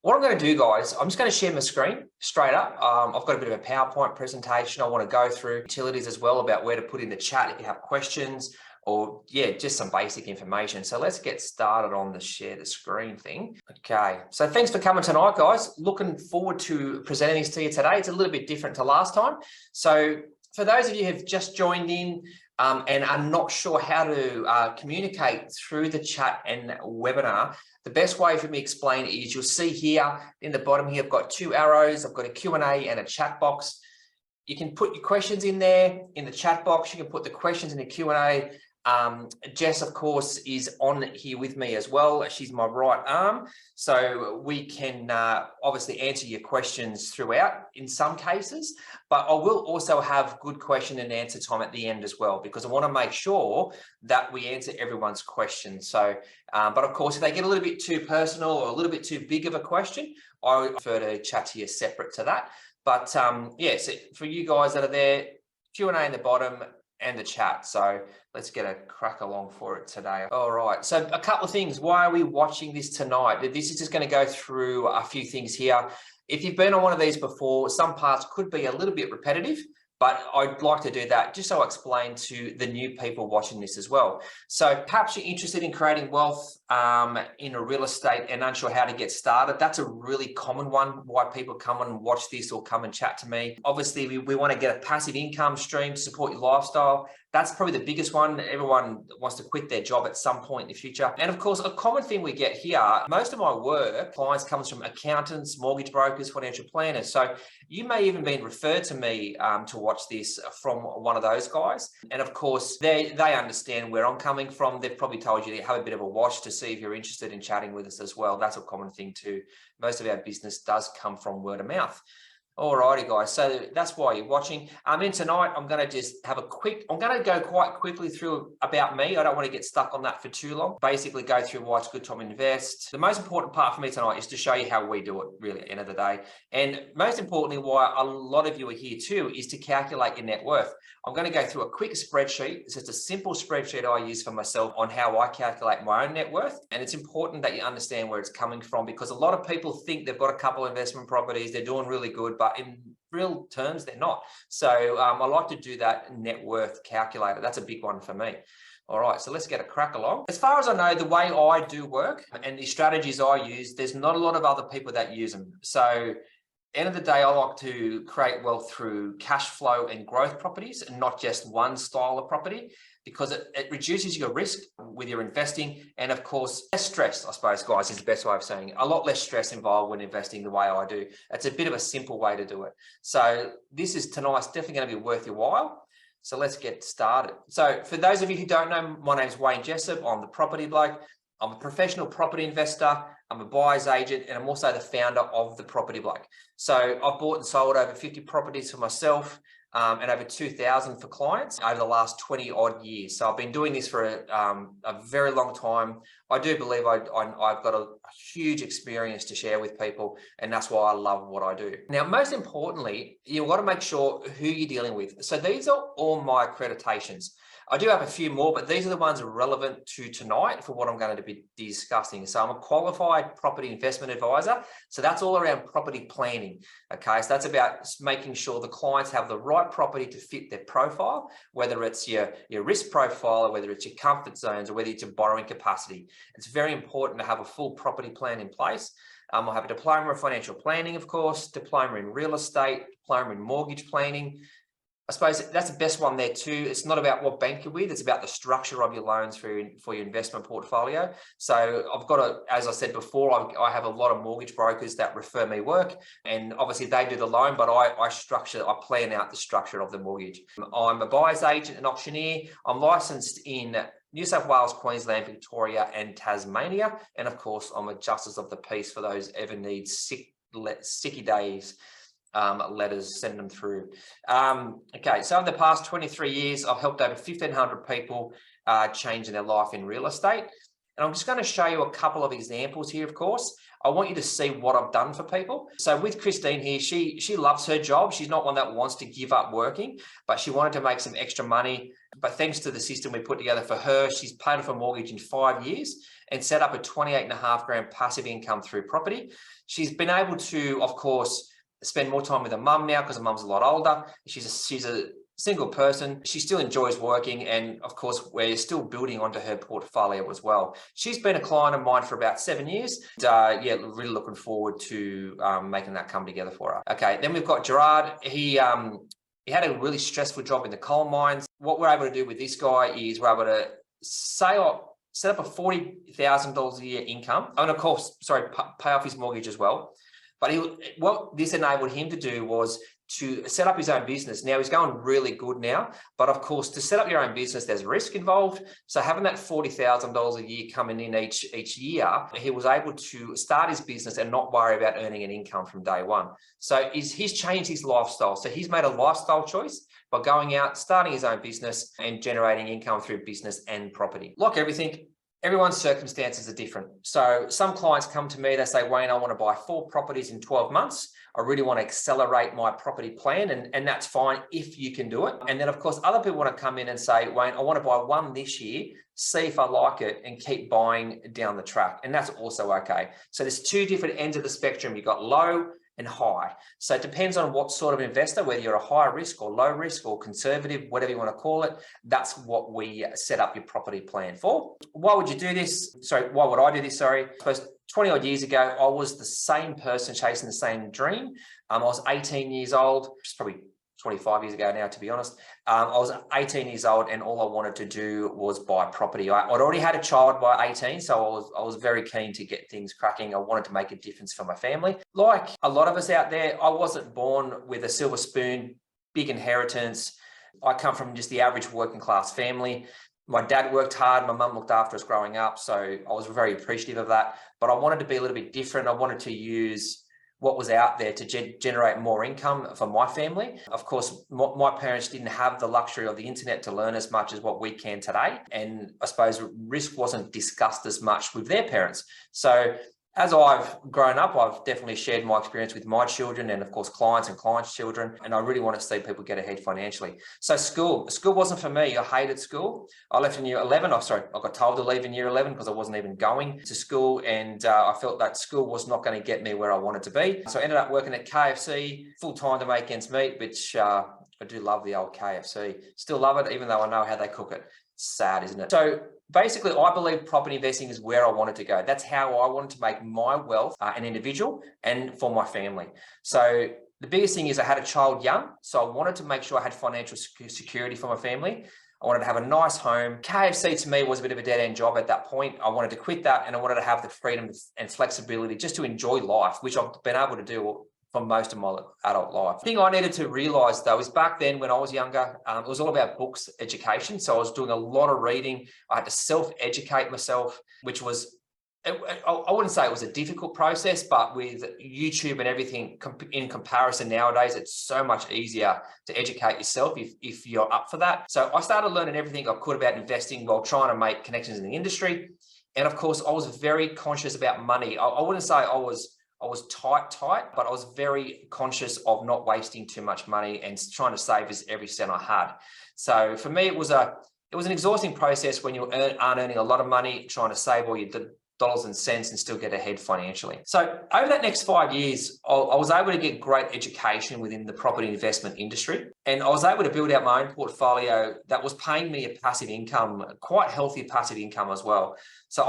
What I'm going to do, guys, I'm just going to share my screen straight up. I've got a bit of a PowerPoint presentation. I want to go through utilities as well about where to put in the chat if you have questions or, yeah, just some basic information. So let's get started on the share the screen thing. Okay, so thanks for coming tonight, guys. Looking forward to presenting this to you today. It's a little bit different to last time. So for those of you who have just joined in, and are not sure how to communicate through the chat and webinar, the best way for me to explain it is you'll see here in the bottom here, I've got two arrows. I've got a Q&A and a chat box. You can put your questions in there in the chat box. You can put the questions in the Q&A. Jess, of course, is on here with me as well. She's my right arm. So we can obviously answer your questions throughout in some cases, but I will also have good question and answer time at the end as well, because I want to make sure that we answer everyone's questions. So, but of course, if they get a little bit too personal or a little bit too big of a question, I would prefer to chat to you separate to that. But yeah, so for you guys that are there, Q&A in the bottom and the chat. So let's get a crack along for it today. All right, so a couple of things. Why are we watching this tonight? This is just going to go through a few things here. If you've been on one of these before, some parts could be a little bit repetitive, but I'd like to do that just so I explain to the new people watching this as well. So perhaps you're interested in creating wealth in a real estate and unsure how to get started. That's a really common one, why people come and watch this or come and chat to me. Obviously, we want to get a passive income stream to support your lifestyle. That's probably the biggest one. Everyone wants to quit their job at some point in the future. And of course, a common thing we get here, most of my work, clients comes from accountants, mortgage brokers, financial planners. So you may even been referred to me to watch this from one of those guys. And of course, they understand where I'm coming from. They've probably told you to have a bit of a watch to see if you're interested in chatting with us as well. That's a common thing too. Most of our business does come from word of mouth. Alrighty, guys, so that's why you're watching. And tonight I'm going to just have I'm going to go quite quickly through about me. I don't want to get stuck on that for too long. Basically go through why it's a good time to invest. The most important part for me tonight is to show you how we do it, really, at the end of the day. And most importantly, why a lot of you are here too, is to calculate your net worth. I'm going to go through a quick spreadsheet. It's just a simple spreadsheet I use for myself on how I calculate my own net worth. And it's important that you understand where it's coming from, because a lot of people think they've got a couple of investment properties, they're doing really good, but in real terms, they're not. So I like to do that net worth calculator. That's a big one for me. All right, so let's get a crack along. As far as I know, the way I do work and the strategies I use, there's not a lot of other people that use them. So end of the day, I like to create wealth through cash flow and growth properties, and not just one style of property, because it reduces your risk with your investing. And of course, less stress, I suppose, guys, is the best way of saying it. A lot less stress involved when investing the way I do. It's a bit of a simple way to do it. So this is tonight's definitely going to be worth your while. So let's get started. So for those of you who don't know, my name is Wayne Jessup. I'm the property bloke. I'm a professional property investor. I'm a buyer's agent, and I'm also the founder of the Property Bloke. So I've bought and sold over 50 properties for myself and over 2,000 for clients over the last 20 odd years. So I've been doing this for a very long time. I do believe I've got a huge experience to share with people, and that's why I love what I do. Now, most importantly, you've got to make sure who you're dealing with. So these are all my accreditations. I do have a few more, but these are the ones that are relevant to tonight for what I'm going to be discussing. So I'm a qualified property investment advisor. So that's all around property planning. Okay, so that's about making sure the clients have the right property to fit their profile, whether it's your risk profile, or whether it's your comfort zones, or whether it's your borrowing capacity. It's very important to have a full property plan in place. I have a diploma of financial planning, of course, diploma in real estate, diploma in mortgage planning. I suppose that's the best one there too. It's not about what bank you're with, it's about the structure of your loans for your investment portfolio. So I've got as I said before, I have a lot of mortgage brokers that refer me work, and obviously they do the loan, but I plan out the structure of the mortgage. I'm a buyer's agent and auctioneer. I'm licensed in New South Wales, Queensland, Victoria, and Tasmania. And of course, I'm a justice of the peace for those ever need sicky days. Letters, send them through. Okay, so in the past 23 years, I've helped over 1,500 people changing their life in real estate. And I'm just going to show you a couple of examples here, of course. I want you to see what I've done for people. So with Christine here, she loves her job. She's not one that wants to give up working, but she wanted to make some extra money. But thanks to the system we put together for her, she's paid off a mortgage in 5 years. and set up a 28.5 grand passive income through property. She's been able to, of course, spend more time with her mum now because her mum's a lot older. She's a single person. She still enjoys working, and of course we're still building onto her portfolio as well. She's been a client of mine for about 7 years. Yeah, really looking forward to making that come together for her. Okay, then we've got Gerard. He had a really stressful job in the coal mines. What we're able to do with this guy is we're able to set up a $40,000 a year income, and of course, pay off his mortgage as well. But what this enabled him to do was to set up his own business. Now he's going really good now, but of course, to set up your own business, there's risk involved. So having that $40,000 a year coming in each year, he was able to start his business and not worry about earning an income from day one. So he's changed his lifestyle. So he's made a lifestyle choice by going out, starting his own business and generating income through business and property. Like everything, everyone's circumstances are different. So some clients come to me, they say, Wayne, I want to buy 4 properties in 12 months. I really want to accelerate my property plan, and that's fine if you can do it. And then of course, other people want to come in and say, Wayne, I want to buy 1 this year, see if I like it and keep buying down the track. And that's also okay. So there's 2 different ends of the spectrum. You've got low and high. So it depends on what sort of investor, whether you're a high risk or low risk or conservative, whatever you want to call it. That's what we set up your property plan for. Why would you do this? Why would I do this? I suppose 20 odd years ago, I was the same person chasing the same dream. I was 18 years old, which is probably 25 years ago now, to be honest. I was 18 years old and all I wanted to do was buy property. I'd already had a child by 18, so I was very keen to get things cracking. I wanted to make a difference for my family. Like a lot of us out there, I wasn't born with a silver spoon, big inheritance. I come from just the average working class family. My dad worked hard, my mum looked after us growing up, so I was very appreciative of that. But I wanted to be a little bit different. I wanted to use what was out there to generate more income for my family. Of course, my parents didn't have the luxury of the internet to learn as much as what we can today. And I suppose risk wasn't discussed as much with their parents. So as I've grown up, I've definitely shared my experience with my children and of course clients and clients' children. And I really want to see people get ahead financially. So school wasn't for me. I hated school. I left in year 11. I got told to leave in year 11 because I wasn't even going to school. And I felt that school was not going to get me where I wanted to be. So I ended up working at KFC full time to make ends meet, which I do love the old KFC. Still love it, even though I know how they cook it. Sad, isn't it? So basically, I believe property investing is where I wanted to go. That's how I wanted to make my wealth an individual and for my family. So the biggest thing is I had a child young, so I wanted to make sure I had financial security for my family. I wanted to have a nice home. KFC to me was a bit of a dead-end job at that point. I wanted to quit that and I wanted to have the freedom and flexibility just to enjoy life, which I've been able to do for most of my adult life. The thing I needed to realize though is back then when I was younger, it was all about books, education. So I was doing a lot of reading. I had to self-educate myself, which was, I wouldn't say it was a difficult process, but with YouTube and everything in comparison nowadays, it's so much easier to educate yourself if you're up for that. So I started learning everything I could about investing while trying to make connections in the industry. And of course, I was very conscious about money. I wouldn't say I was tight, but I was very conscious of not wasting too much money and trying to save every cent I had. So for me, it was an exhausting process when you aren't earning a lot of money, trying to save all your dollars and cents and still get ahead financially. So over that next 5 years, I was able to get great education within the property investment industry. And I was able to build out my own portfolio that was paying me a passive income, quite healthy passive income as well. So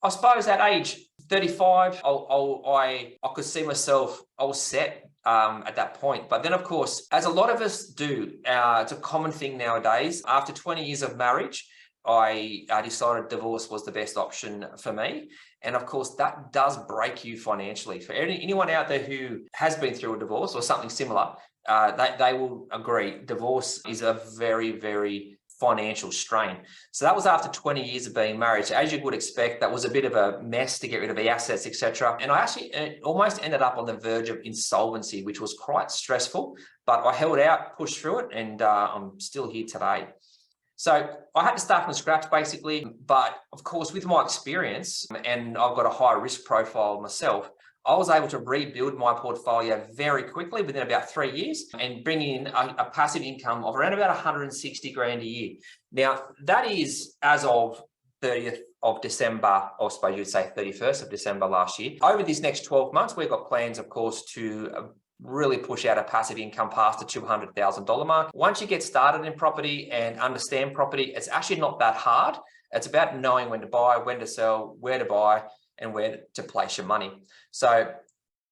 I suppose at age 35, I could see myself, I was set at that point. But then of course, as a lot of us do, it's a common thing nowadays, after 20 years of marriage, I decided divorce was the best option for me. And of course, that does break you financially. For anyone out there who has been through a divorce or something similar, they will agree, divorce is a very, very financial strain. So that was after 20 years of being married. So as you would expect, that was a bit of a mess to get rid of the assets, etc. And I actually almost ended up on the verge of insolvency, which was quite stressful, but I held out, pushed through it, and I'm still here today. So I had to start from scratch basically, but of course with my experience, and I've got a high risk profile myself, I was able to rebuild my portfolio very quickly within about 3 years and bring in a passive income of around about 160 grand a year. Now that is as of 30th of December, or I suppose you'd say 31st of December last year. Over these next 12 months, we've got plans, of course, to really push out a passive income past the $200,000 mark. Once you get started in property and understand property, it's actually not that hard. It's about knowing when to buy, when to sell, where to buy, and where to place your money. So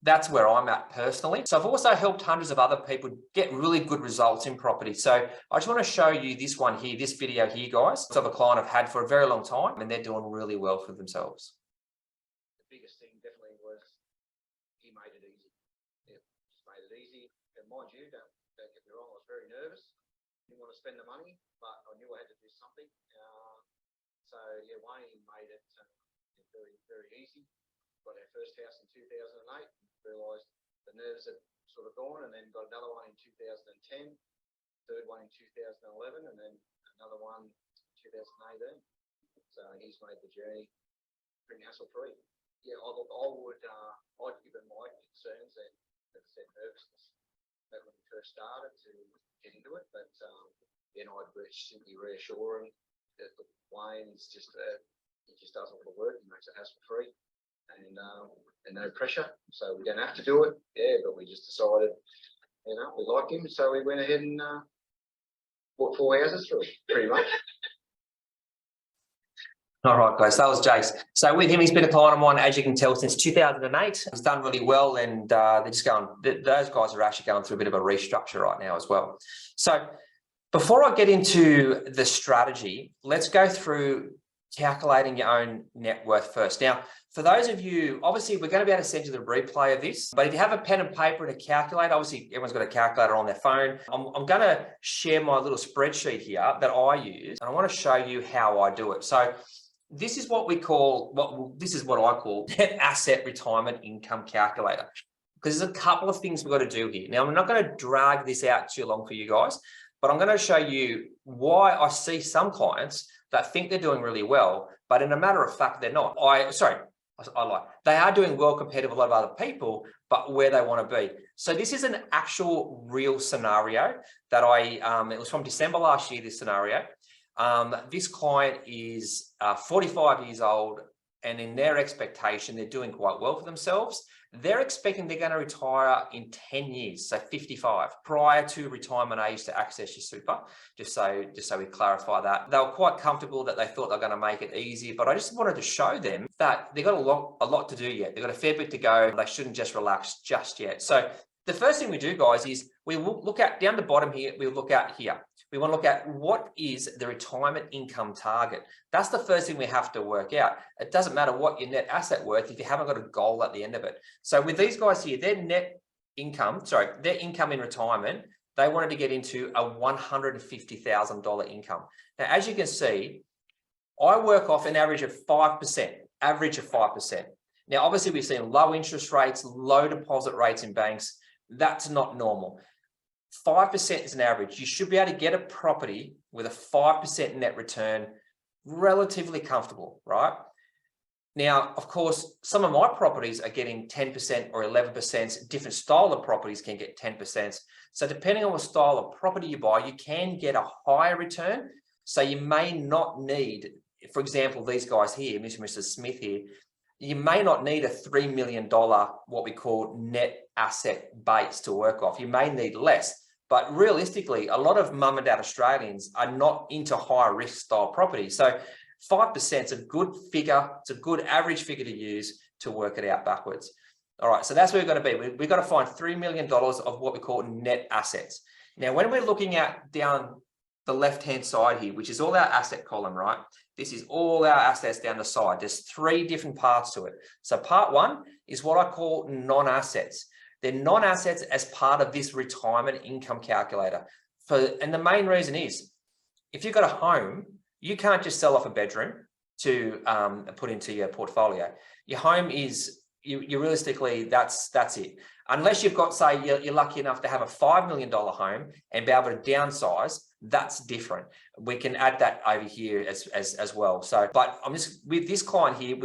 that's where I'm at personally. So I've also helped hundreds of other people get really good results in property. So I just want to show you this one here, this video here, guys. It's of a client I've had for a very long time, and they're doing really well for themselves. The biggest thing definitely was he made it easy. Yeah, just made it easy. And mind you, don't get me wrong, I was very nervous. Didn't want to spend the money, but I knew I had to do something. So yeah, Wayne made it very, very easy. Got our first house in 2008. Realised the nerves had sort of gone, and then got another one in 2010, third one in 2011, and then another one in 2018. So he's made the journey pretty hassle-free. Yeah, I'd given my concerns and, as I said, nervousness when we first started to get into it, but then I'd simply reassure him that Wayne's just he just does all the work. He makes it hassle-free. And no pressure, so we don't have to do it. Yeah, but we just decided, we like him, so we went ahead and bought 4 houses through it, pretty much. All right, guys, that was Jace. So with him, he's been a client of mine, as you can tell, since 2008. He's done really well, and they're just going. Those guys are actually going through a bit of a restructure right now as well. So before I get into the strategy, let's go through calculating your own net worth first. Now, for those of you, obviously, we're going to be able to send you the replay of this, but if you have a pen and paper to calculate, obviously, everyone's got a calculator on their phone. I'm going to share my little spreadsheet here that I use, and I want to show you how I do it. So this is what we call, this is what I call net asset retirement income calculator, because there's a couple of things we've got to do here. Now, I'm not going to drag this out too long for you guys, but I'm going to show you why I see some clients that think they're doing really well, but in a matter of fact, they're not. I lie. They are doing well compared to a lot of other people, but where they want to be. So this is an actual real scenario that it was from December last year, this scenario. This client is 45 years old, and in their expectation, they're doing quite well for themselves. They're expecting they're going to retire in 10 years, so 55, prior to retirement age to access your super, just so we clarify that. They were quite comfortable that they thought they were going to make it easier, but I just wanted to show them that they've got a lot to do yet. They've got a fair bit to go. They shouldn't just relax just yet. So the first thing we do, guys, is we will look at down the bottom here, we look at here. We want to look at what is the retirement income target. That's the first thing we have to work out. It doesn't matter what your net asset worth if you haven't got a goal at the end of it. So with these guys here, their income in retirement, they wanted to get into a $150,000 income. Now, as you can see, I work off an average of 5%, Now, obviously, we've seen low interest rates, low deposit rates in banks. That's not normal. 5% is an average. You should be able to get a property with a 5% net return, relatively comfortable, right? Now, of course, some of my properties are getting 10% or 11%. Different style of properties can get 10%. So depending on what style of property you buy, you can get a higher return. So you may not need, for example, these guys here, Mr. and Mrs. Smith here, you may not need a $3 million, what we call net asset base to work off. You may need less, but realistically, a lot of mum and dad Australians are not into high risk style property. So 5% is a good figure. It's a good average figure to use to work it out backwards. All right, so that's where we're going to be. We've got to find $3 million of what we call net assets. Now, when we're looking at down the left-hand side here, which is all our asset column, right? This is all our assets down the side. There's 3 different parts to it. So part 1 is what I call non-assets. They're non-assets as part of this retirement income calculator. And the main reason is, if you've got a home, you can't just sell off a bedroom to put into your portfolio. Your home is, you realistically, that's it. Unless you've got, say, you're lucky enough to have a $5 million home and be able to downsize, that's different. We can add that over here as well. So, but I'm just, with this client here,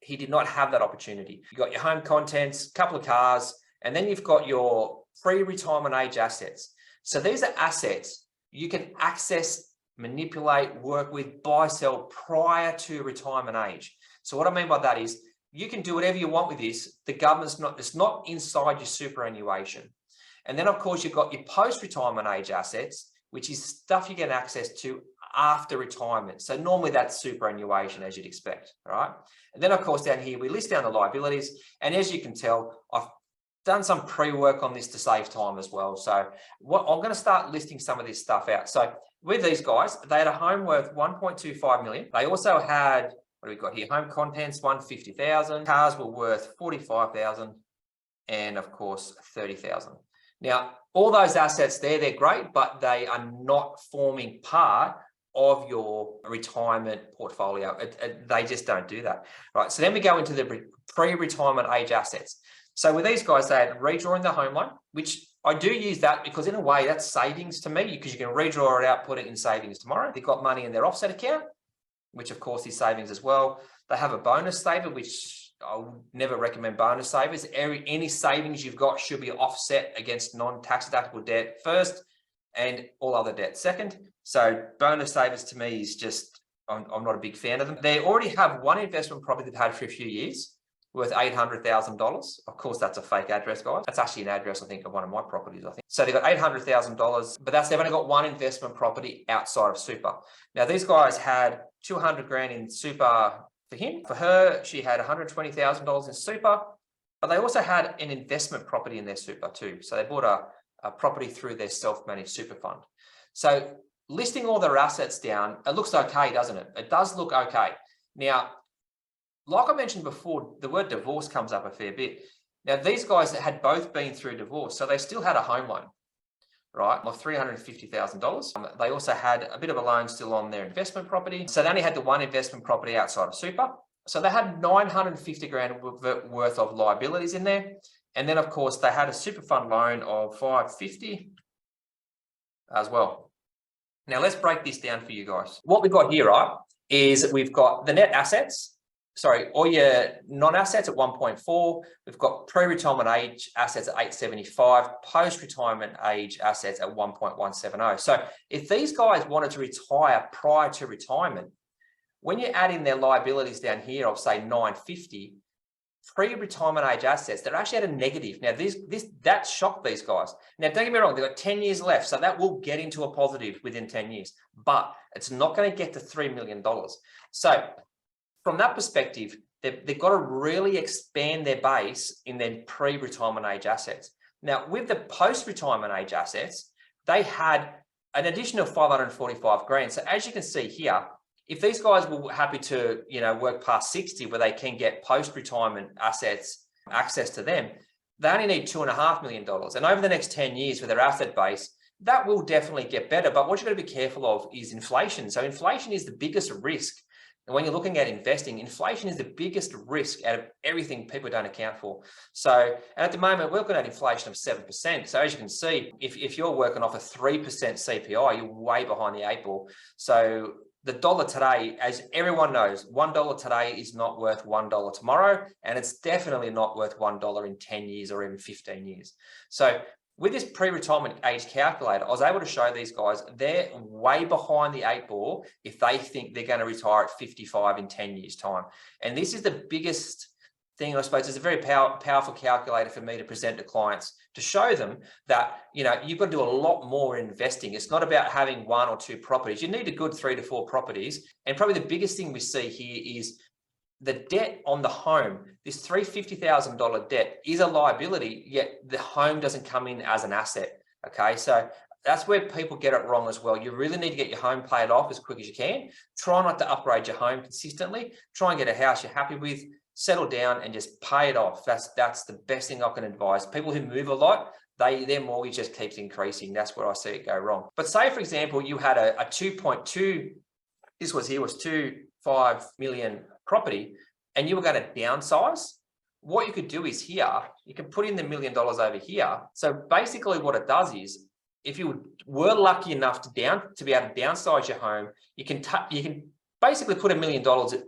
he did not have that opportunity. You got your home contents, a couple of cars, and then you've got your pre-retirement age assets. So these are assets you can access manipulate, work with, buy, sell prior to retirement age. So what I mean by that is you can do whatever you want with this. The government's not, it's not inside your superannuation. And then of course you've got your post-retirement age assets, which is stuff you get access to after retirement. So normally that's superannuation, as you'd expect, all right? And then of course down here, we list down the liabilities. And as you can tell, I've done some pre-work on this to save time as well. So what I'm going to start listing some of this stuff out. So with these guys, they had a home worth 1.25 million. They also had, what do we got here? Home contents, 150,000. Cars were worth 45,000. And of course, 30,000. Now, all those assets there, they're great, but they are not forming part of your retirement portfolio. They just don't do that. Right. So then we go into the pre-retirement age assets. So with these guys, they had redrawing the home loan, which I do use that because in a way that's savings to me, because you can redraw it out, put it in savings tomorrow. They've got money in their offset account, which of course is savings as well. They have a bonus saver, which I would never recommend bonus savers. Any savings you've got should be offset against non-tax deductible debt first and all other debt second. So bonus savers to me is just, I'm not a big fan of them. They already have one investment property they've had for a few years worth $800,000. Of course, that's a fake address, guys. That's actually an address, I think, of one of my properties, I think. So they've got $800,000, but they've only got one investment property outside of super. Now, these guys had 200 grand in super for him. For her, she had $120,000 in super, but they also had an investment property in their super too. So they bought a property through their self-managed super fund. So listing all their assets down, it looks okay, doesn't it? It does look okay. Now, like I mentioned before, the word divorce comes up a fair bit. Now, these guys had both been through divorce, so they still had a home loan, right, of $350,000. They also had a bit of a loan still on their investment property. So they only had the one investment property outside of super. So they had 950 grand worth of liabilities in there. And then, of course, they had a super fund loan of 550 as well. Now, let's break this down for you guys. What we've got here, right, is we've got the net assets. Sorry, all your non-assets at 1.4. We've got pre-retirement age assets at 875, post-retirement age assets at 1.170. So if these guys wanted to retire prior to retirement, when you add in their liabilities down here of say 950, pre-retirement age assets, they're actually at a negative. Now, that shocked these guys. Now, don't get me wrong, they've got 10 years left, so that will get into a positive within 10 years, but it's not going to get to $3 million. So from that perspective, they've got to really expand their base in their pre-retirement age assets. Now, with the post-retirement age assets, they had an additional 545 grand. So as you can see here, if these guys were happy to, work past 60 where they can get post-retirement assets, access to them, they only need $2.5 million. And over the next 10 years with their asset base, that will definitely get better. But what you've got to be careful of is inflation. So inflation is the biggest risk. And when you're looking at investing, inflation is the biggest risk out of everything people don't account for. So, and at the moment, we're looking at inflation of 7%. So as you can see, if you're working off a 3% CPI, you're way behind the 8 ball. So the dollar today, as everyone knows, $1 today is not worth $1 tomorrow. And it's definitely not worth $1 in 10 years or even 15 years. So with this pre-retirement age calculator, I was able to show these guys they're way behind the 8 ball if they think they're going to retire at 55 in 10 years' time. And this is the biggest thing, I suppose. It's a very powerful calculator for me to present to clients to show them that, you've got to do a lot more in investing. It's not about having 1 or 2 properties. You need a good 3 to 4 properties. And probably the biggest thing we see here is the debt on the home. This $350,000 debt is a liability, yet the home doesn't come in as an asset. Okay, so that's where people get it wrong as well. You really need to get your home paid off as quick as you can. Try not to upgrade your home consistently. Try and get a house you're happy with, settle down and just pay it off. That's the best thing I can advise. People who move a lot, their mortgage just keeps increasing. That's where I see it go wrong. But say, for example, you had a 2.2, this was 2.5 million property, and you were going to downsize. What you could do is here, you can put in the $1 million over here. So basically what it does is, if you were lucky enough to be able to downsize your home, you can basically put $1 million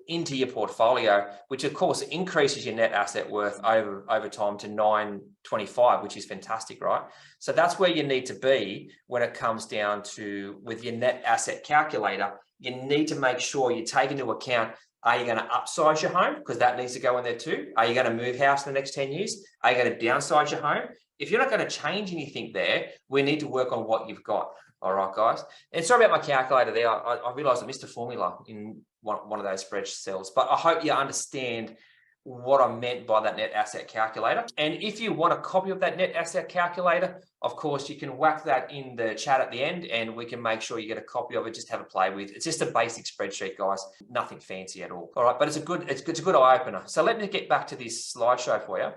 into your portfolio, which of course increases your net asset worth over time to 925, which is fantastic, right? So that's where you need to be when it comes down to with your net asset calculator. You need to make sure you take into account, are you going to upsize your home? Because that needs to go in there too. Are you going to move house in the next 10 years? Are you going to downsize your home? If you're not going to change anything there, we need to work on what you've got. All right, guys. And sorry about my calculator there. I realized I missed a formula in one of those spreadsheet cells, but I hope you understand what I meant by that net asset calculator. And if you want a copy of that net asset calculator, of course, you can whack that in the chat at the end and we can make sure you get a copy of it, just have a play with. It's just a basic spreadsheet, guys. Nothing fancy at all. All right, but it's a good eye opener. So let me get back to this slideshow for you.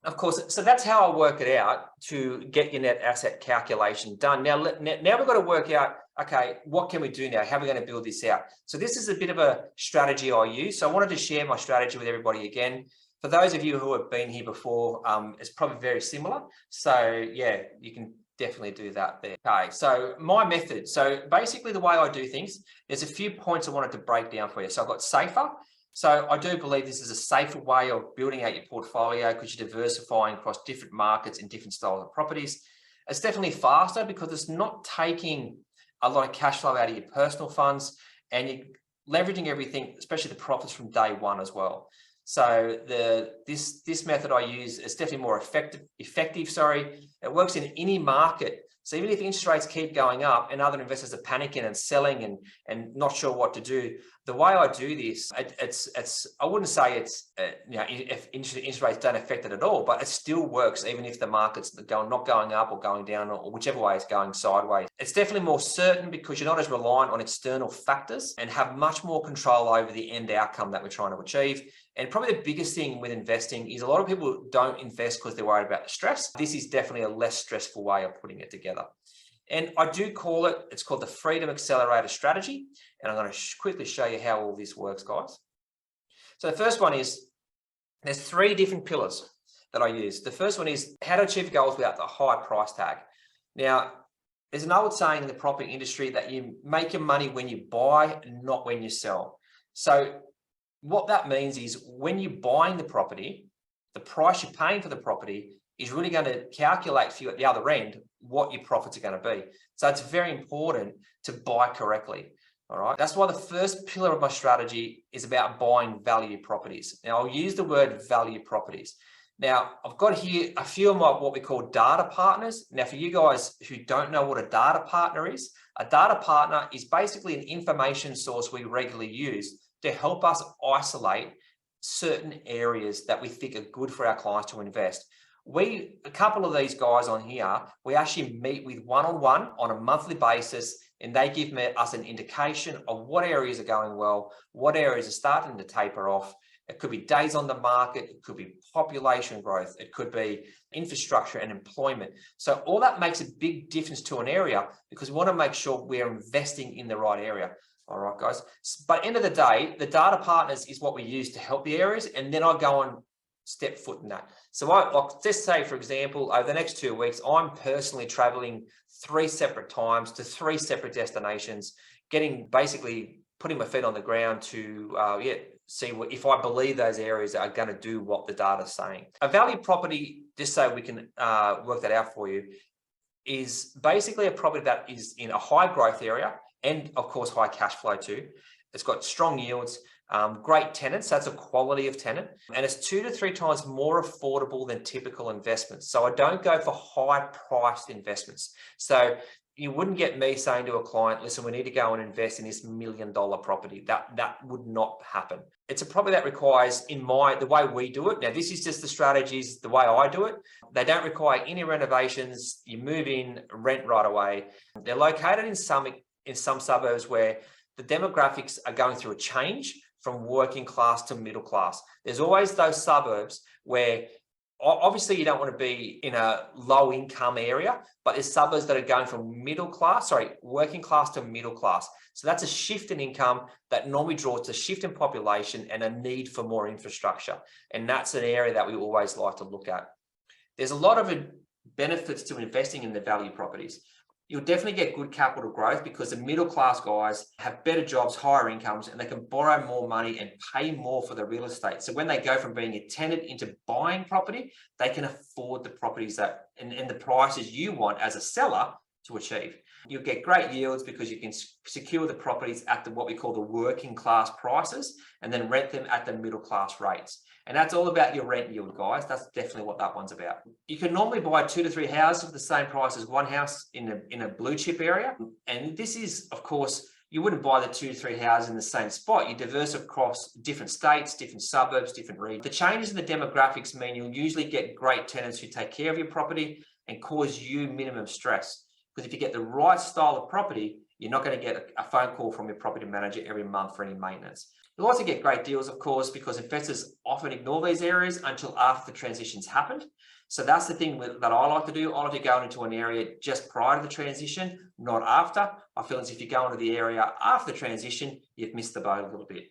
Of course, so that's how I work it out to get your net asset calculation done. Now we've got to work out, okay, what can we do now? How are we going to build this out? So this is a bit of a strategy I use. So I wanted to share my strategy with everybody again. For those of you who have been here before, it's probably very similar. So yeah, you can definitely do that there. Okay, so my method. So basically the way I do things, there's a few points I wanted to break down for you. So I've got safer. So I do believe this is a safer way of building out your portfolio because you're diversifying across different markets and different styles of properties. It's definitely faster because it's not taking a lot of cash flow out of your personal funds and you're leveraging everything, especially the profits from day one as well. So this method I use is definitely more effective. It works in any market. So even if interest rates keep going up and other investors are panicking and selling and not sure what to do, the way I do this, I wouldn't say it's if interest rates don't affect it at all, but it still works even if the market's not going up or going down or whichever way it's going sideways. It's definitely more certain because you're not as reliant on external factors and have much more control over the end outcome that we're trying to achieve. And probably the biggest thing with investing is a lot of people don't invest because they're worried about the stress. This is definitely a less stressful way of putting it together. And I do call it, it's called the Freedom Accelerator Strategy. And I'm going to quickly show you how all this works, guys. So the first one is, there's 3 different pillars that I use. The first one is how to achieve goals without the high price tag. Now, there's an old saying in the property industry that you make your money when you buy, not when you sell. So what that means is when you're buying the property, the price you're paying for the property is really going to calculate for you at the other end what your profits are going to be. So it's very important to buy correctly. All right. That's why the first pillar of my strategy is about buying value properties. Now I'll use the word value properties. Now I've got here a few of my what we call data partners. Now for you guys who don't know what a data partner is, a data partner is basically an information source we regularly use to help us isolate certain areas that we think are good for our clients to invest. A couple of these guys on here, we actually meet with one-on-one on a monthly basis, and they give us an indication of what areas are going well, what areas are starting to taper off. It could be days on the market, it could be population growth, it could be infrastructure and employment. So all that makes a big difference to an area because we want to make sure we're investing in the right area. All right, guys. But at the end of the day, the data partners is what we use to help the areas, and then I go and step foot in that. So let's say, for example, over the next 2 weeks, I'm personally traveling 3 separate times to 3 separate destinations, basically putting my feet on the ground to see if I believe those areas are going to do what the data is saying. A value property, just so we can work that out for you, is basically a property that is in a high growth area and of course high cash flow too. It's got strong yields, great tenants, that's a quality of tenant, and it's 2 to 3 times more affordable than typical investments. So I don't go for high priced investments. So you wouldn't get me saying to a client, listen, we need to go and invest in this $1 million property. That would not happen. It's a property that requires, the way we do it. Now, this is just the strategies, the way I do it. They don't require any renovations. You move in, rent right away. They're located in some suburbs where the demographics are going through a change from working class to middle class. There's always those suburbs where obviously you don't want to be in a low income area, but there's suburbs that are going from working class to middle class. So that's a shift in income that normally draws a shift in population and a need for more infrastructure. And that's an area that we always like to look at. There's a lot of benefits to investing in the value properties. you'll definitely get good capital growth because the middle class guys have better jobs, higher incomes, and they can borrow more money and pay more for the real estate. So when they go from being a tenant into buying property, they can afford the properties that and the prices you want as a seller to achieve. You'll get great yields because you can secure the properties at what we call the working class prices and then rent them at the middle class rates. And that's all about your rent yield, guys. That's definitely what that one's about. You can normally buy 2 to 3 houses for the same price as one house in a blue chip area. And this is, of course, you wouldn't buy the 2 to 3 houses in the same spot. You diverse across different states, different suburbs, different regions. The changes in the demographics mean you'll usually get great tenants who take care of your property and cause you minimum stress. Because if you get the right style of property, you're not going to get a phone call from your property manager every month for any maintenance. You'll also get great deals, of course, because investors often ignore these areas until after the transition's happened. So that's the thing that I like to do. I like to go into an area just prior to the transition, not after. I feel as if you go into the area after the transition, you've missed the boat a little bit.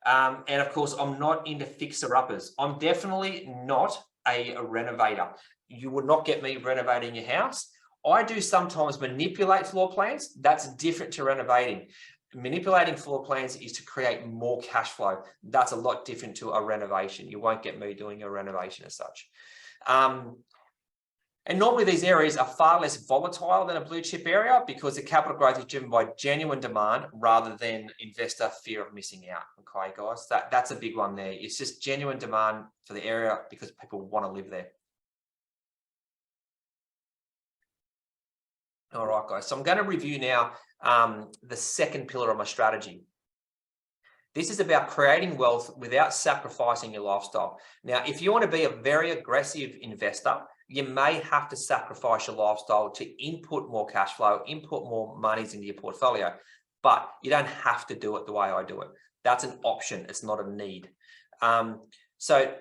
And of course, I'm not into fixer-uppers. I'm definitely not a renovator. You would not get me renovating your house. I do sometimes manipulate floor plans. That's different to renovating. Manipulating floor plans is to create more cash flow. That's a lot different to a renovation. You won't get me doing a renovation as such. And normally these areas are far less volatile than a blue chip area because the capital growth is driven by genuine demand rather than investor fear of missing out. Okay, guys, that's a big one there. It's just genuine demand for the area because people want to live there. All right, guys. So I'm going to review now the second pillar of my strategy. This is about creating wealth without sacrificing your lifestyle. Now, if you want to be a very aggressive investor, you may have to sacrifice your lifestyle to input more cash flow, input more monies into your portfolio, but you don't have to do it the way I do it. That's an option. It's not a need. So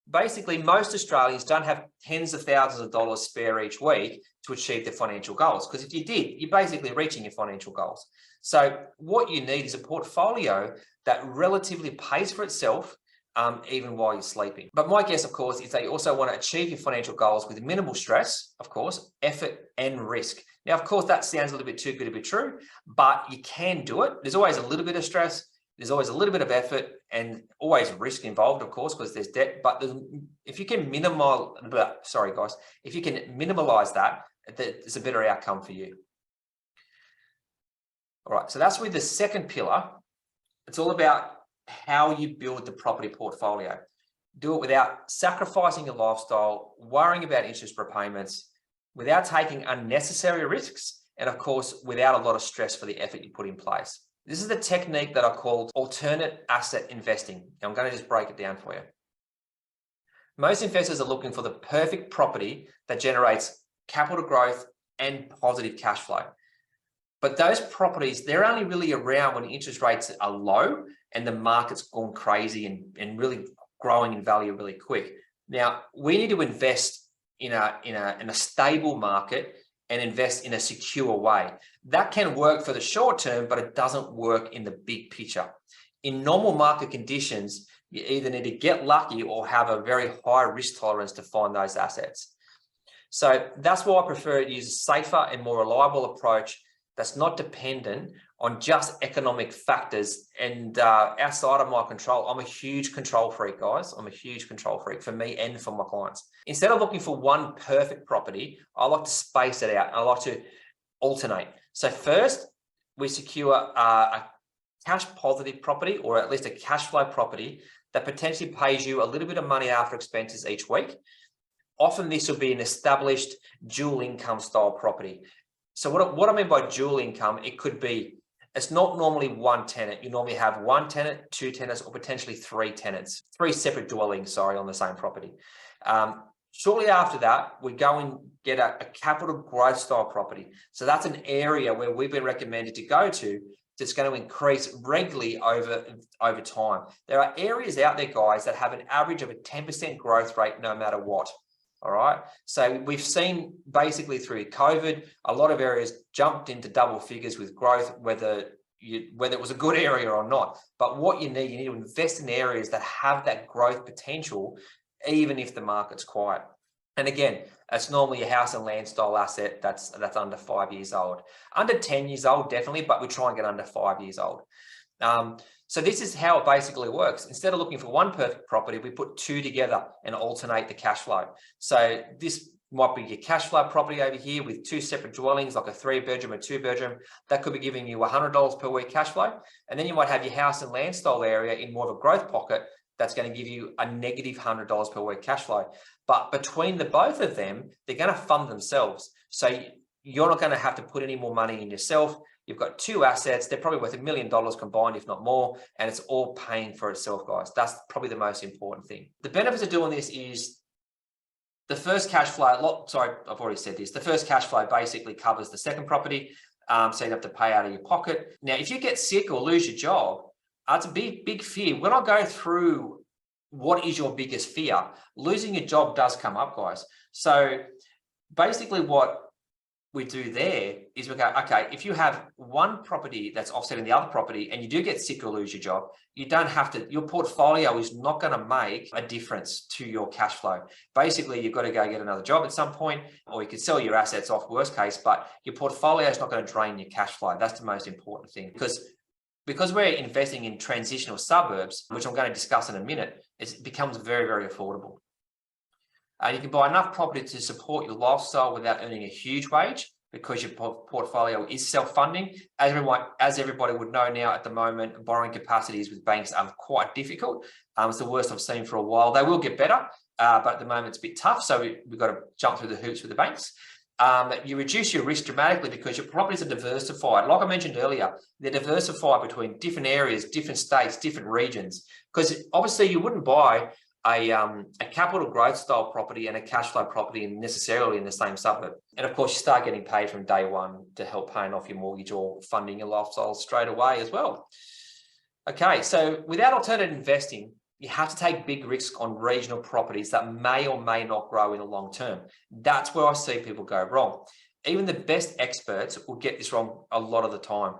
basically, most Australians don't have tens of thousands of dollars spare each week to achieve their financial goals. Because if you did, you're basically reaching your financial goals. So what you need is a portfolio that relatively pays for itself, even while you're sleeping. But my guess, of course, is that you also want to achieve your financial goals with minimal stress, of course, effort and risk. Now, of course, that sounds a little bit too good to be true, but you can do it. There's always a little bit of stress. There's always a little bit of effort and always risk involved, of course, because there's debt. But if you can minimize that, there's a better outcome for you. All right, so that's with the second pillar. It's all about how you build the property portfolio. Do it without sacrificing your lifestyle, worrying about interest repayments, without taking unnecessary risks, and of course, without a lot of stress for the effort you put in place. This is the technique that I called alternate asset investing. I'm going to just break it down for you. Most investors are looking for the perfect property that generates capital growth and positive cash flow. But those properties, they're only really around when interest rates are low and the market's gone crazy and really growing in value really quick. Now, we need to invest in a stable market and invest in a secure way. That can work for the short term, but it doesn't work in the big picture. In normal market conditions, you either need to get lucky or have a very high risk tolerance to find those assets. So that's why I prefer to use a safer and more reliable approach that's not dependent on just economic factors and outside of my control. I'm a huge control freak, guys. I'm a huge control freak for me and for my clients. Instead of looking for one perfect property, I like to space it out. I like to alternate. So first, we secure a cash positive property, or at least a cash flow property that potentially pays you a little bit of money after expenses each week. Often this will be an established dual income style property. So what I mean by dual income, it could be, it's not normally one tenant. You normally have one tenant, two tenants, or potentially three tenants, three separate dwellings, on the same property. Shortly after that, we go and get a capital growth style property. So that's an area where we've been recommended to go to that's going to increase regularly over time. There are areas out there, guys, that have an average of a 10% growth rate no matter what. All right. So we've seen basically through COVID, a lot of areas jumped into double figures with growth, whether it was a good area or not. But what you need to invest in areas that have that growth potential, even if the market's quiet. And again, it's normally a house and land style asset that's under 5 years old. Under 10 years old, definitely, but we try and get under 5 years old. So this is how it basically works. Instead of looking for one perfect property, we put two together and alternate the cash flow. So this might be your cash flow property over here with two separate dwellings, like a 3-bedroom or 2-bedroom. That could be giving you $100 per week cash flow. And then you might have your house and land style area in more of a growth pocket that's going to give you a negative $100 per week cash flow. But between the both of them, they're going to fund themselves. So you're not going to have to put any more money in yourself. You've got two assets. They're probably worth $1 million combined, if not more, and it's all paying for itself, guys. That's probably the most important thing. The benefits of doing this is the first cash flow. Sorry, I've already said this. The first cash flow basically covers the second property, so you don't have to pay out of your pocket. Now, if you get sick or lose your job, it's a big fear. When I go through what is your biggest fear, losing your job does come up, guys. So basically what we do there is we go, okay, if you have one property that's offsetting the other property and you do get sick or lose your job, you don't have to, your portfolio is not going to make a difference to your cash flow. Basically, you've got to go get another job at some point, or you could sell your assets off, worst case, but your portfolio is not going to drain your cash flow. That's the most important thing, because we're investing in transitional suburbs, which I'm going to discuss in a minute, it becomes very affordable. You can buy enough property to support your lifestyle without earning a huge wage, because your portfolio is self-funding. As everybody would know now, at the moment, borrowing capacities with banks are quite difficult. It's the worst I've seen for a while. They will get better, but at the moment it's a bit tough. So we've got to jump through the hoops with the banks. You reduce your risk dramatically because your properties are diversified. Like I mentioned earlier, they're diversified between different areas, different states, different regions. Because obviously you wouldn't buy a capital growth style property and a cash flow property necessarily in the same suburb. And of course, you start getting paid from day one to help paying off your mortgage or funding your lifestyle straight away as well. Okay, so without alternative investing, you have to take big risks on regional properties that may or may not grow in the long term. That's where I see people go wrong. Even the best experts will get this wrong a lot of the time.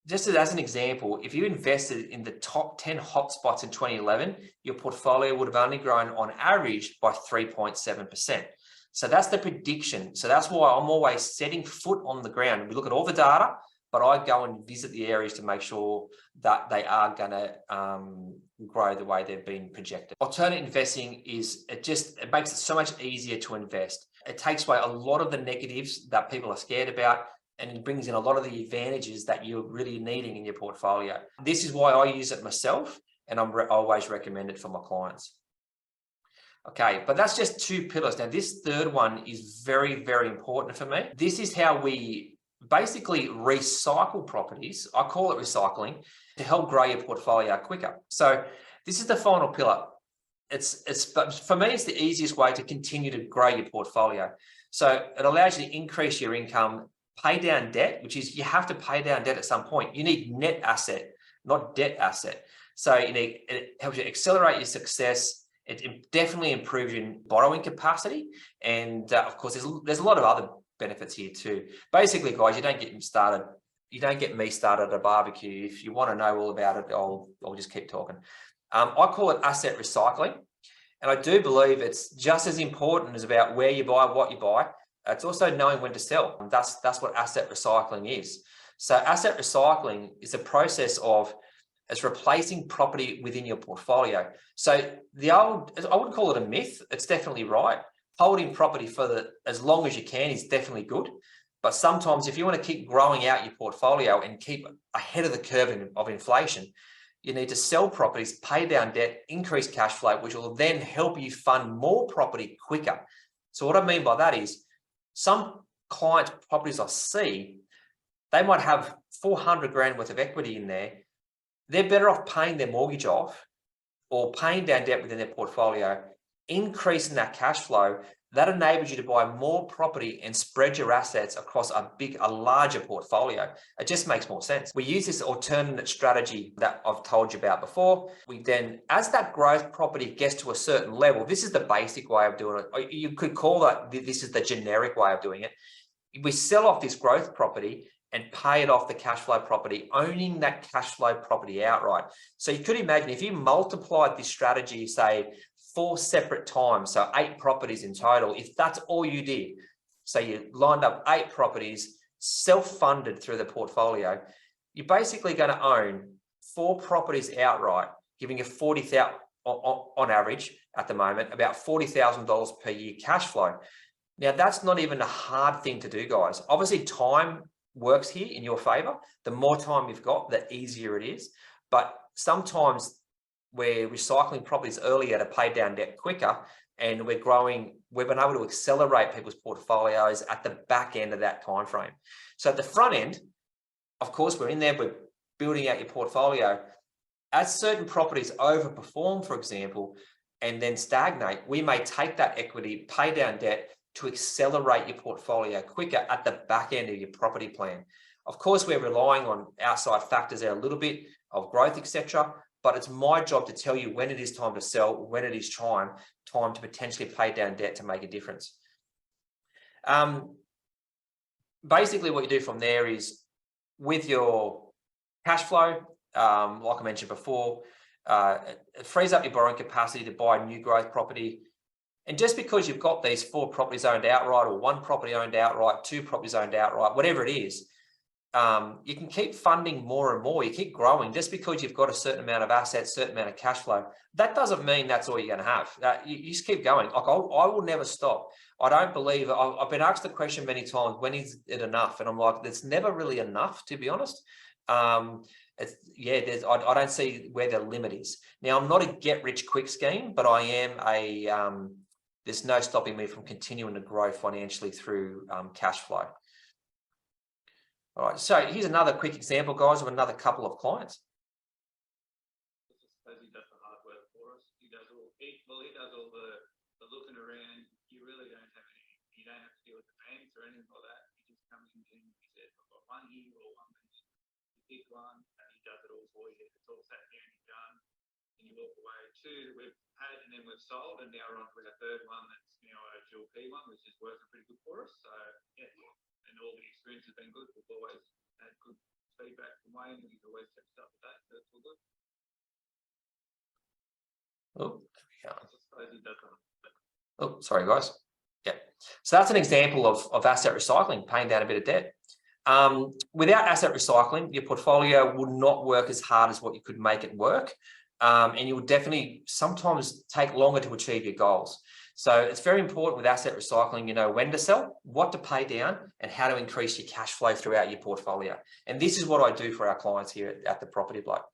Just as an example, if you invested in the top 10 hotspots in 2011, your portfolio would have only grown on average by 3.7%. So that's the prediction. So that's why I'm always setting foot on the ground. We look at all the data, but I go and visit the areas to make sure that they are going to grow the way they've been projected. Alternate investing it makes it so much easier to invest. It takes away a lot of the negatives that people are scared about, and it brings in a lot of the advantages that you're really needing in your portfolio. This is why I use it myself, and I always recommend it for my clients. Okay, but that's just two pillars. Now, this third one is very important for me. This is how we basically recycle properties. I call it recycling, to help grow your portfolio quicker. So this is the final pillar. For me, it's the easiest way to continue to grow your portfolio. So it allows you to increase your income, pay down debt, which is you have to pay down debt at some point. You need net asset, not debt asset. So it helps you accelerate your success. It definitely improves your borrowing capacity. And of course, there's a lot of other benefits here too. Basically, guys, you don't get me started at a barbecue. If you want to know all about it, I'll just keep talking. I call it asset recycling. And I do believe it's just as important as about where you buy, what you buy. It's also knowing when to sell. And that's what asset recycling is. So asset recycling is a process of replacing property within your portfolio. So I wouldn't call it a myth. It's definitely right. Holding property for as long as you can is definitely good. But sometimes if you want to keep growing out your portfolio and keep ahead of the curve of inflation, you need to sell properties, pay down debt, increase cash flow, which will then help you fund more property quicker. So what I mean by that is, some client properties I see, they might have 400 grand worth of equity in there. They're better off paying their mortgage off or paying down debt within their portfolio, increasing that cash flow. That enables you to buy more property and spread your assets across a larger portfolio. It just makes more sense. We use this alternate strategy that I've told you about before. We then, as that growth property gets to a certain level, this is the basic way of doing it. You could call that, this is the generic way of doing it. We sell off this growth property and pay it off the cash flow property, owning that cash flow property outright. So you could imagine if you multiplied this strategy, say 4 separate times, so 8 properties in total, if that's all you did, so you lined up 8 properties, self-funded through the portfolio, you're basically going to own 4 properties outright, giving you 40,000 on average at the moment, about $40,000 per year cash flow. Now, that's not even a hard thing to do, guys. Obviously, time works here in your favor. The more time you've got, the easier it is. But sometimes we're recycling properties earlier to pay down debt quicker, and we're growing. We've been able to accelerate people's portfolios at the back end of that time frame. So at the front end, of course, we're in there, we're building out your portfolio. As certain properties overperform, for example, and then stagnate, we may take that equity, pay down debt to accelerate your portfolio quicker at the back end of your property plan. Of course, we're relying on outside factors there a little bit of growth, etc. But it's my job to tell you when it is time to sell, when it is time to potentially pay down debt to make a difference. Basically, what you do from there is with your cash flow, like I mentioned before, it frees up your borrowing capacity to buy new growth property. And just because you've got these 4 properties owned outright, or 1 property owned outright, 2 properties owned outright, whatever it is, you can keep funding more and more. You keep growing just because you've got a certain amount of assets, certain amount of cash flow. That doesn't mean that's all you're going to have. You just keep going. Like I will never stop. I don't believe. I've been asked the question many times: when is it enough? And I'm like, it's never really enough, to be honest. I don't see where the limit is. Now, I'm not a get-rich-quick scheme, but I am a. There's no stopping me from continuing to grow financially through cash flow. All right, so here's another quick example, guys, of another couple of clients. He does the hard work for us. He does all the looking around. You really don't have any. You don't have to deal with the banks or anything like that. He just comes in and he says, "I've got one here or one there." You pick one, and he does it all for you. It's all sat down and done, and you walk away. 2 we've had, and then we've sold, and now we're on to our 3rd one that's now a dual P one, which is working pretty good for us. So yeah. And all the experience has been good. We've always had good feedback from Wayne. He's always kept up with that. That's all good. Oh, there we go. I suppose he does that. Oh, sorry, guys. Yeah. So that's an example of asset recycling, paying down a bit of debt. Without asset recycling, your portfolio would not work as hard as what you could make it work. And you will definitely sometimes take longer to achieve your goals. So it's very important with asset recycling, you know when to sell, what to pay down, and how to increase your cash flow throughout your portfolio. And this is what I do for our clients here at the Property Bloke.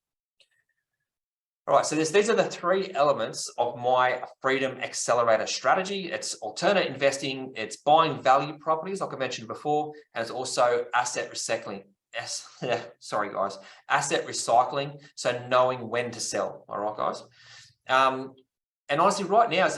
All right, so these are the 3 elements of my Freedom Accelerator strategy. It's alternate investing, it's buying value properties, like I mentioned before, and it's also asset recycling. Sorry, guys, asset recycling. So knowing when to sell. All right, guys. And honestly, right now,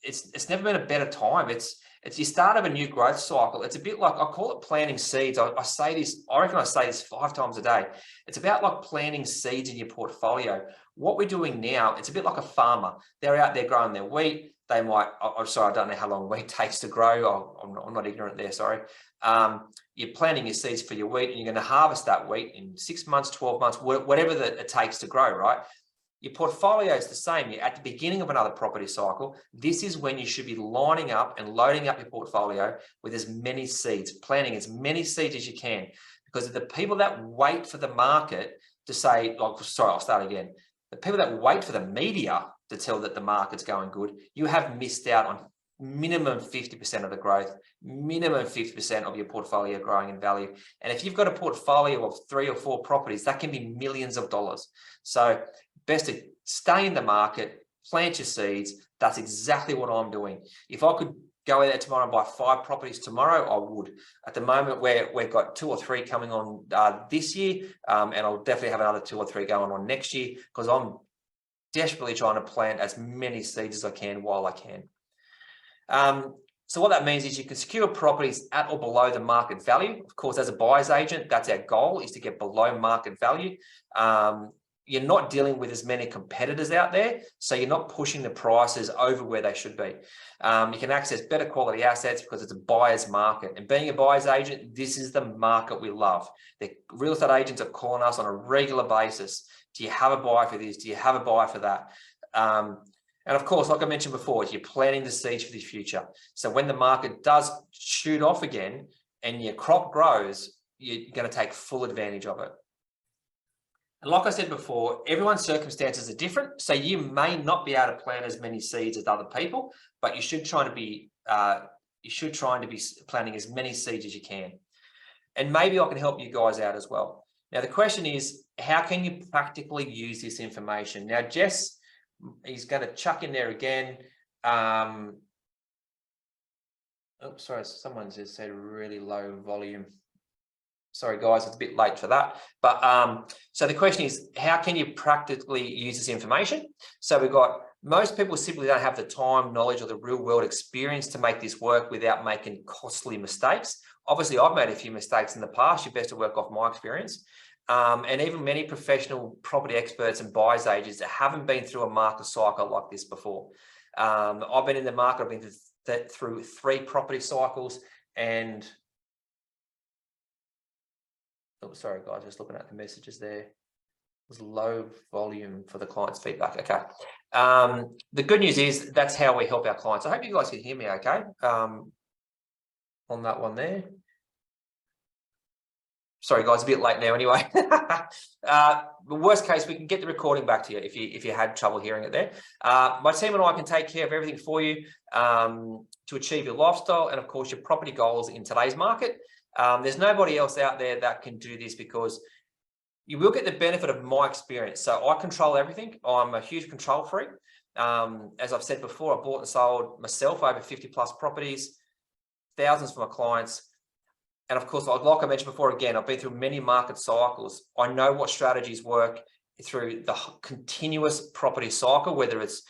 it's never been a better time. It's the start of a new growth cycle. It's a bit like, I call it planting seeds. I say this, I reckon I say this 5 times a day. It's about like planting seeds in your portfolio. What we're doing now, it's a bit like a farmer. They're out there growing their wheat. They might, I'm sorry, I don't know how long wheat takes to grow. I'm not ignorant there, sorry. You're planting your seeds for your wheat, and you're going to harvest that wheat in 6 months, 12 months, whatever that it takes to grow, right? Your portfolio is the same. You're at the beginning of another property cycle. This is when you should be lining up and loading up your portfolio with as many seeds, planting as many seeds as you can. Because the people that wait for the market to say, like, sorry, I'll start again. The people that wait for the media to tell that the market's going good, you have missed out on minimum 50% of the growth, minimum 50% of your portfolio growing in value. And if you've got a portfolio of 3 or 4 properties, that can be millions of dollars. So best to stay in the market, plant your seeds. That's exactly what I'm doing. If I could go out there tomorrow and buy 5 properties tomorrow, I would. At the moment, we've got 2 or 3 coming on this year, and I'll definitely have another 2 or 3 going on next year, because I'm desperately trying to plant as many seeds as I can while I can. So what that means is you can secure properties at or below the market value. Of course, as a buyer's agent, that's our goal, is to get below market value. You're not dealing with as many competitors out there, so you're not pushing the prices over where they should be. You can access better quality assets because it's a buyer's market. And being a buyer's agent, this is the market we love. The real estate agents are calling us on a regular basis. Do you have a buyer for this? Do you have a buyer for that? And of course, like I mentioned before, you're planting the seeds for the future. So when the market does shoot off again and your crop grows, you're going to take full advantage of it. And like I said before, everyone's circumstances are different. So you may not be able to plant as many seeds as other people, but you should try to be planting as many seeds as you can. And maybe I can help you guys out as well. Now, the question is, how can you practically use this information? Now, Jess, he's going to chuck in there again. Oh, sorry, someone just said really low volume. Sorry, guys, it's a bit late for that. But so the question is, how can you practically use this information? So we've got, most people simply don't have the time, knowledge, or the real world experience to make this work without making costly mistakes. Obviously, I've made a few mistakes in the past. You're best to work off my experience. And even many professional property experts and buyers agents that haven't been through a market cycle like this before. I've been in the market, I've been through 3 property cycles, and oh, sorry guys, just looking at the messages there. It was low volume for the client's feedback. Okay. The good news is that's how we help our clients. I hope you guys can hear me okay on that one there. Sorry guys, a bit late now anyway. The worst case, we can get the recording back to you if you had trouble hearing it there. My team and I can take care of everything for you to achieve your lifestyle and of course your property goals in today's market. There's nobody else out there that can do this because you will get the benefit of my experience. So I control everything. I'm a huge control freak. As I've said before, I bought and sold myself over 50 plus properties, thousands for my clients. And of course, like I mentioned before, again, I've been through many market cycles. I know what strategies work through the continuous property cycle, whether it's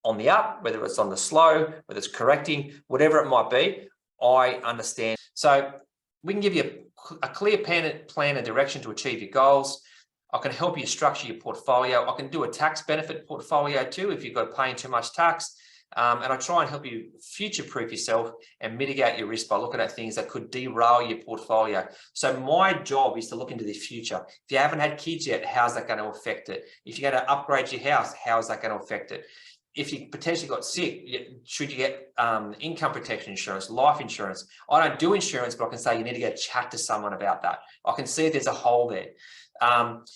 on the up, whether it's on the slow, whether it's correcting, whatever it might be, I understand. So we can give you a clear plan and direction to achieve your goals. I can help you structure your portfolio. I can do a tax benefit portfolio too if you've got paying too much tax. And I try and help you future-proof yourself and mitigate your risk by looking at things that could derail your portfolio. So my job is to look into the future. If you haven't had kids yet, how's that going to affect it? If you're going to upgrade your house, how is that going to affect it? If you potentially got sick, should you get income protection insurance, life insurance? I don't do insurance, but I can say you need to go chat to someone about that. I can see if there's a hole there.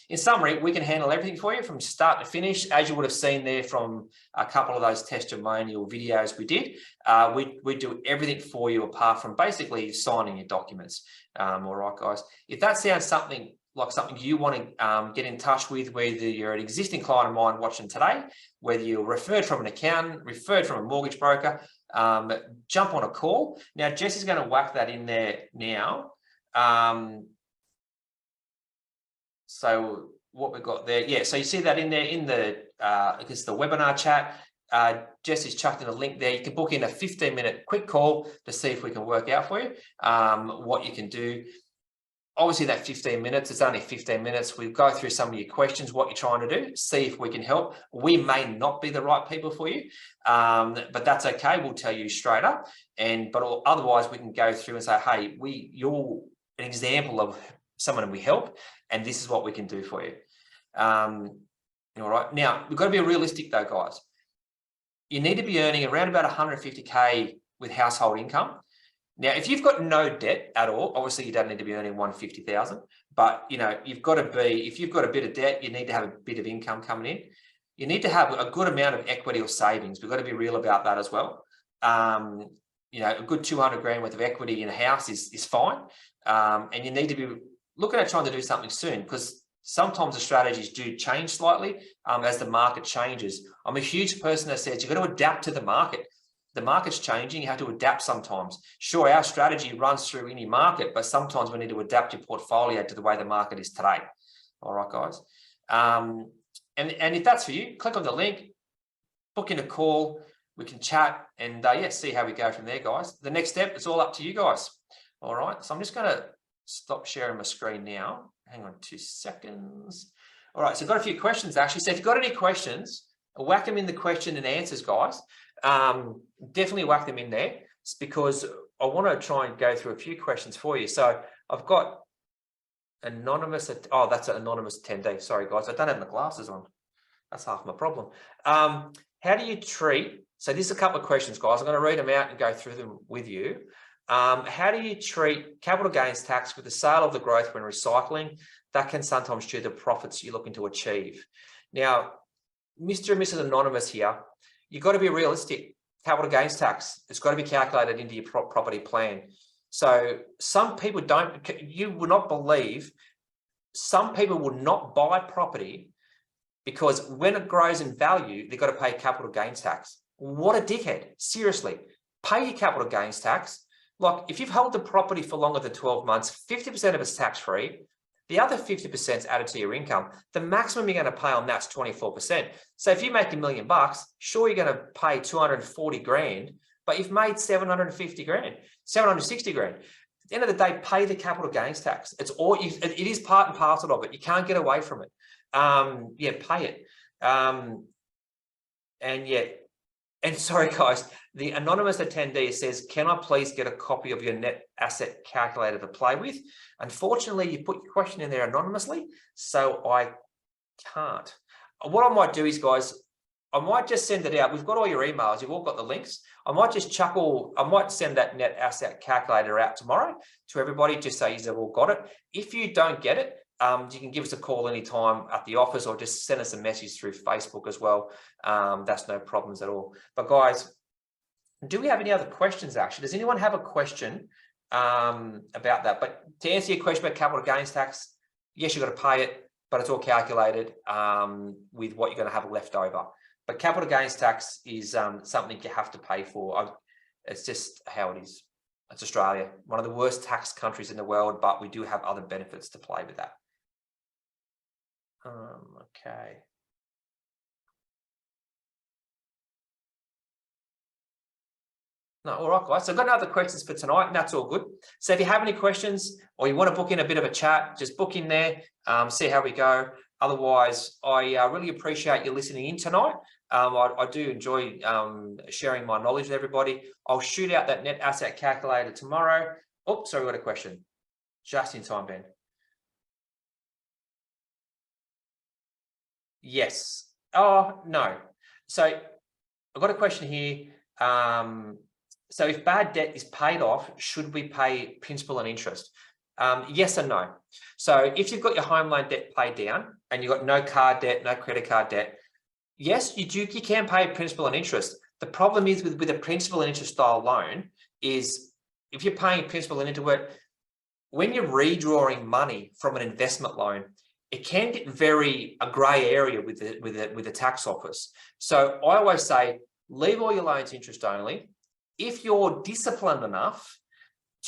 In summary, we can handle everything for you from start to finish. As you would have seen there from a couple of those testimonial videos we did, we do everything for you apart from basically signing your documents. All right, guys. If that sounds something you want to get in touch with, whether you're an existing client of mine watching today, whether you're referred from an accountant, referred from a mortgage broker, jump on a call. Now, Jess is going to whack that in there now. So what we've got there, yeah, so you see that in there in the, I guess the webinar chat, Jesse's chucked in a link there. You can book in a 15-minute quick call to see if we can work out for you what you can do. Obviously that 15 minutes, it's only 15 minutes. We'll go through some of your questions, what you're trying to do, see if we can help. We may not be the right people for you, but that's okay. We'll tell you straight up. But otherwise we can go through and say, hey, you're an example of someone we help, and this is what we can do for you. All right. Now, we've got to be realistic though, guys. You need to be earning around about 150K with household income. Now, if you've got no debt at all, obviously you don't need to be earning 150,000, but you've got to be, if you've got a bit of debt, you need to have a bit of income coming in. You need to have a good amount of equity or savings. We've got to be real about that as well. A good 200 grand worth of equity in a house is fine. And you need to be looking at trying to do something soon, because sometimes the strategies do change slightly as the market changes. I'm a huge person that says you've got to adapt to the market. The market's changing, you have to adapt sometimes. Sure, our strategy runs through any market, but sometimes we need to adapt your portfolio to the way the market is today. All right, guys. And if that's for you, click on the link, book in a call, we can chat and see how we go from there, guys. The next step, it's all up to you guys. All right, so I'm just going to stop sharing my screen now. Hang on 2 seconds. All right, so I've got a few questions actually. So if you've got any questions, whack them in the question and answers, guys. Definitely whack them in there. It's because I want to try and go through a few questions for you. So I've got anonymous. Oh, that's an anonymous attendee. Sorry, guys. I don't have my glasses on. That's half my problem. how do you treat, so there's a couple of questions, guys. I'm going to read them out and go through them with you. How do you treat capital gains tax with the sale of the growth when recycling? That can sometimes chew the profits you're looking to achieve. Now, Mr. and Mrs. Anonymous here, you've got to be realistic. Capital gains tax, it's got to be calculated into your property plan. So some people you will not believe, some people will not buy property because when it grows in value, they've got to pay capital gains tax. What a dickhead. Seriously, pay your capital gains tax. Like if you've held the property for longer than 12 months, 50% of it's tax-free. The other 50% is added to your income. The maximum you're going to pay on that's 24%. So if you make $1 million, sure, you're going to pay 240 grand, but you've made 750 grand, 760 grand. At the end of the day, pay the capital gains tax. It's all, it is part and parcel of it. You can't get away from it. Yeah, pay it. And sorry, guys, the anonymous attendee says, can I please get a copy of your net asset calculator to play with? Unfortunately, you put your question in there anonymously, so I can't. What I might do is, guys, I might just send it out. We've got all your emails. You've all got the links. I might just I might send that net asset calculator out tomorrow to everybody, just so you've all got it. If you don't get it, you can give us a call anytime at the office or just send us a message through Facebook as well. That's no problems at all. But guys, do we have any other questions actually? Does anyone have a question about that? But to answer your question about capital gains tax, yes, you've got to pay it, but it's all calculated with what you're going to have left over. But capital gains tax is something you have to pay for. It's just how it is. It's Australia, one of the worst tax countries in the world, but we do have other benefits to play with that. Okay. No, all right, guys. So I've got no other questions for tonight, and that's all good. So if you have any questions or you want to book in a bit of a chat, just book in there, see how we go. Otherwise, I really appreciate you listening in tonight. I do enjoy sharing my knowledge with everybody. I'll shoot out that net asset calculator tomorrow. Oh, sorry, we got a question. Just in time, Ben. Yes. Oh, no. So I've got a question here. So if bad debt is paid off, should we pay principal and interest? Yes and no. So if you've got your home loan debt paid down and you've got no car debt, no credit card debt, yes, you can pay principal and interest. The problem is with a principal and interest style loan is if you're paying principal and interest, when you're redrawing money from an investment loan, it can get a grey area with the tax office. So I always say, leave all your loans interest only. If you're disciplined enough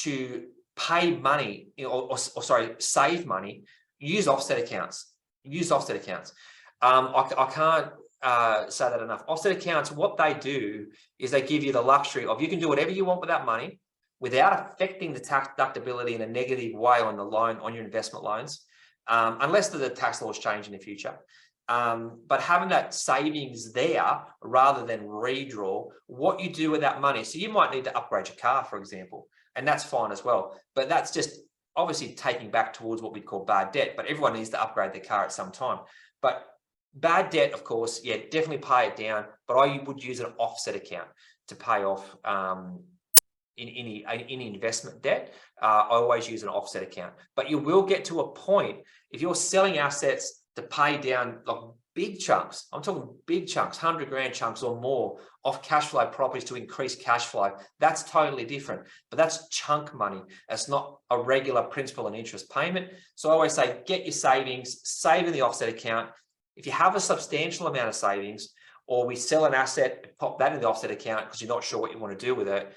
to pay money or save money, use offset accounts. Use offset accounts. I can't say that enough. Offset accounts, what they do is they give you the luxury of you can do whatever you want with that money without affecting the tax deductibility in a negative way on the loan, on your investment loans. Unless the tax laws change in the future. But having that savings there rather than redraw, what you do with that money. So you might need to upgrade your car, for example, and that's fine as well. But that's just obviously taking back towards what we call bad debt, but everyone needs to upgrade their car at some time. But bad debt, of course, yeah, definitely pay it down, but I would use an offset account to pay off any investment debt. I always use an offset account, but you will get to a point if you're selling assets to pay down like big chunks. I'm talking big chunks, 100 grand chunks or more off cash flow properties to increase cash flow. That's totally different, but that's chunk money. It's not a regular principal and interest payment. So I always say, get your savings, save in the offset account. If you have a substantial amount of savings, or we sell an asset, pop that in the offset account because you're not sure what you want to do with it,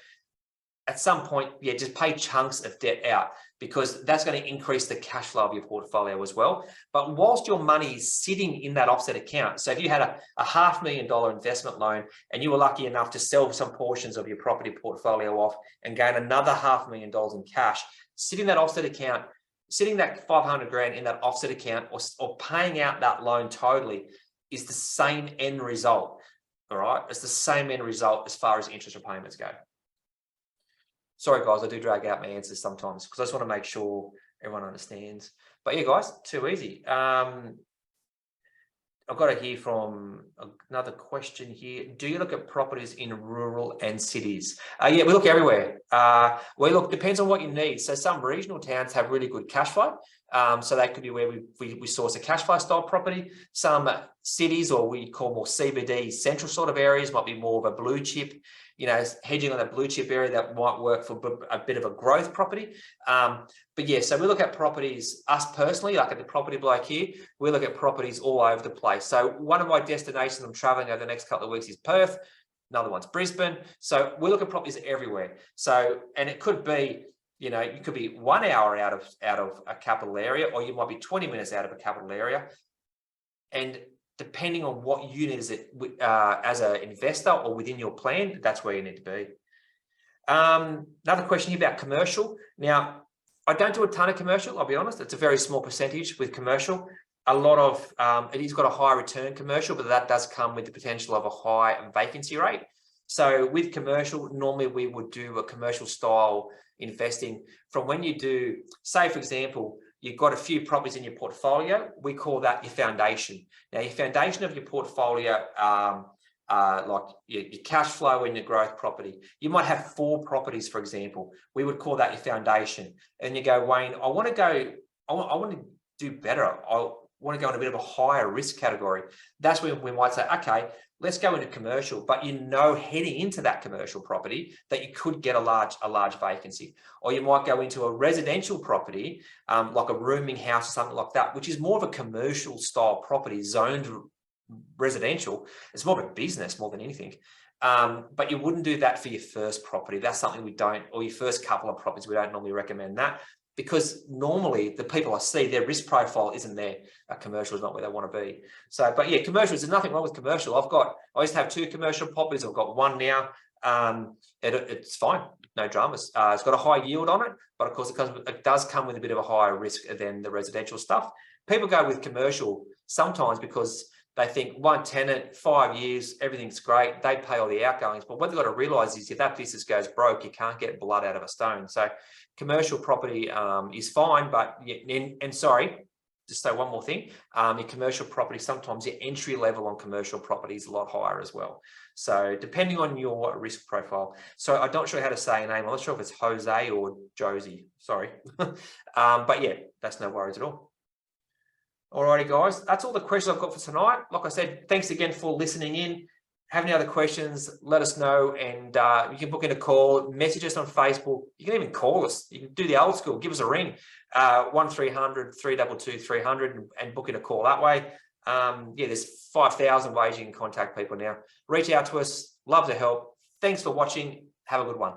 at some point, yeah, just pay chunks of debt out because that's going to increase the cash flow of your portfolio as well. But whilst your money is sitting in that offset account, so if you had a $500,000 investment loan and you were lucky enough to sell some portions of your property portfolio off and gain another $500,000 in cash, sitting that offset account, sitting that 500 grand in that offset account or paying out that loan totally is the same end result. All right. It's the same end result as far as interest repayments go. Sorry, guys, I do drag out my answers sometimes because I just want to make sure everyone understands. But yeah, guys, too easy. I've got to hear from another question here. Do you look at properties in rural and cities? Yeah, we look everywhere. We look, depends on what you need. So some regional towns have really good cash flow. So that could be where we source a cash flow style property. Some cities, or we call more CBD central sort of areas, might be more of a blue chip, hedging on a blue chip area that might work for a bit of a growth property. But yeah, so we look at properties, us personally, like at the Property Bloke here, we look at properties all over the place. So one of my destinations I'm traveling over the next couple of weeks is Perth. Another one's Brisbane. So we look at properties everywhere. So, and it could be, you could be 1 hour out of a capital area, or you might be 20 minutes out of a capital area. And depending on what unit is it as an investor or within your plan, that's where you need to be. Another question here about commercial. Now, I don't do a ton of commercial, I'll be honest. It's a very small percentage with commercial. A lot of, it has got a high return commercial, but that does come with the potential of a high vacancy rate. So with commercial, normally we would do a commercial style investing from when you do, say for example, you've got a few properties in your portfolio, we call that your foundation. Now your foundation of your portfolio, like your cash flow and your growth property. You might have 4 properties, for example. We would call that your foundation. And you go, Wayne, I want to do better. I want to go in a bit of a higher risk category. That's when we might say, okay, let's go into commercial, but heading into that commercial property that you could get a large vacancy. Or you might go into a residential property, like a rooming house or something like that, which is more of a commercial style property, zoned residential. It's more of a business more than anything. But you wouldn't do that for your first property. That's something we don't, or your first couple of properties, we don't normally recommend that, because normally the people I see, their risk profile isn't there. Commercial is not where they want to be. So, but yeah, commercial, there's nothing wrong with commercial. I used to have 2 commercial properties. I've got 1 now. It's fine, no dramas. It's got a high yield on it, but of course it does come with a bit of a higher risk than the residential stuff. People go with commercial sometimes because they think 1 tenant, 5 years, everything's great. They pay all the outgoings. But what they've got to realise is if that business goes broke, you can't get blood out of a stone. So commercial property is fine, but, and sorry, just say one more thing. Your commercial property, sometimes your entry level on commercial property is a lot higher as well. So depending on your risk profile. So I'm not sure how to say a name. I'm not sure if it's Jose or Josie. Sorry. But yeah, that's no worries at all. Alrighty, guys, that's all the questions I've got for tonight. Like I said, thanks again for listening in. Have any other questions, let us know, and you can book in a call, message us on Facebook. You can even call us. You can do the old school, give us a ring, 1300 322 300 and book in a call that way. Yeah, there's 5,000 ways you can contact people now. Reach out to us, love to help. Thanks for watching. Have a good one.